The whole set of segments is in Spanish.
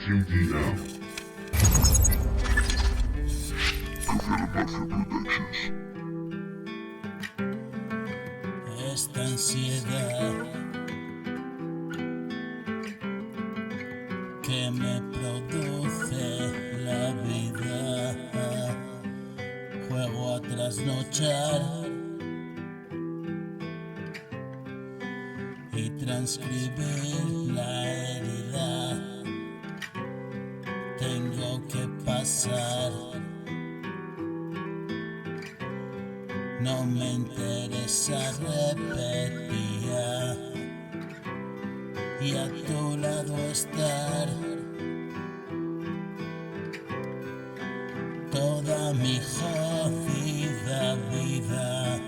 QDM. Profeta Mafia Productions. Esta ansiedad que me produce la vida, juego a trasnochar y transcribir la herida. Tengo que pasar, no me interesa repetía y a tu lado estar. Toda mi jodida vida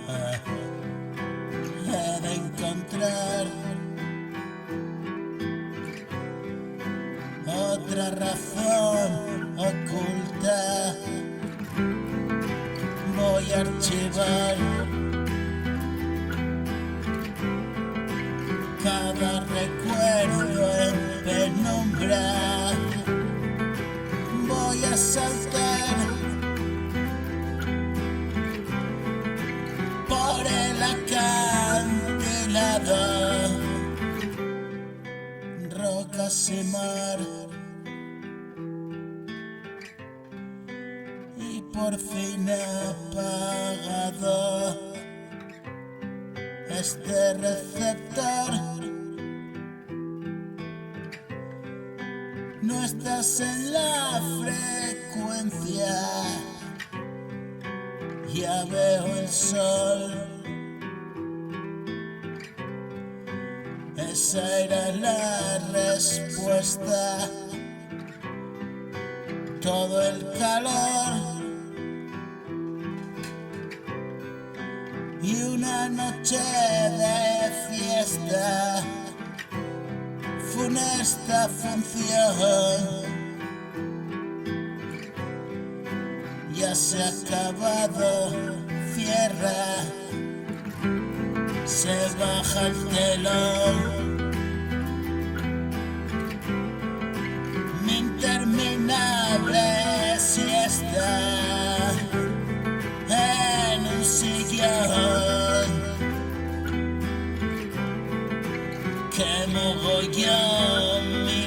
he de encontrar otra razón oculta. Voy a archivar cada recuerdo en penumbra. Voy a saltar por el acantilado, rocas y mar, y por fin he apagado este receptor. No estás en la frecuencia, ya veo el sol. Esa era la respuesta, todo el calor y una noche de fiesta, funesta función. Ya se ha acabado, cierra, se baja el telón. Mi interminable siesta en un sillón. Qué mogollón mi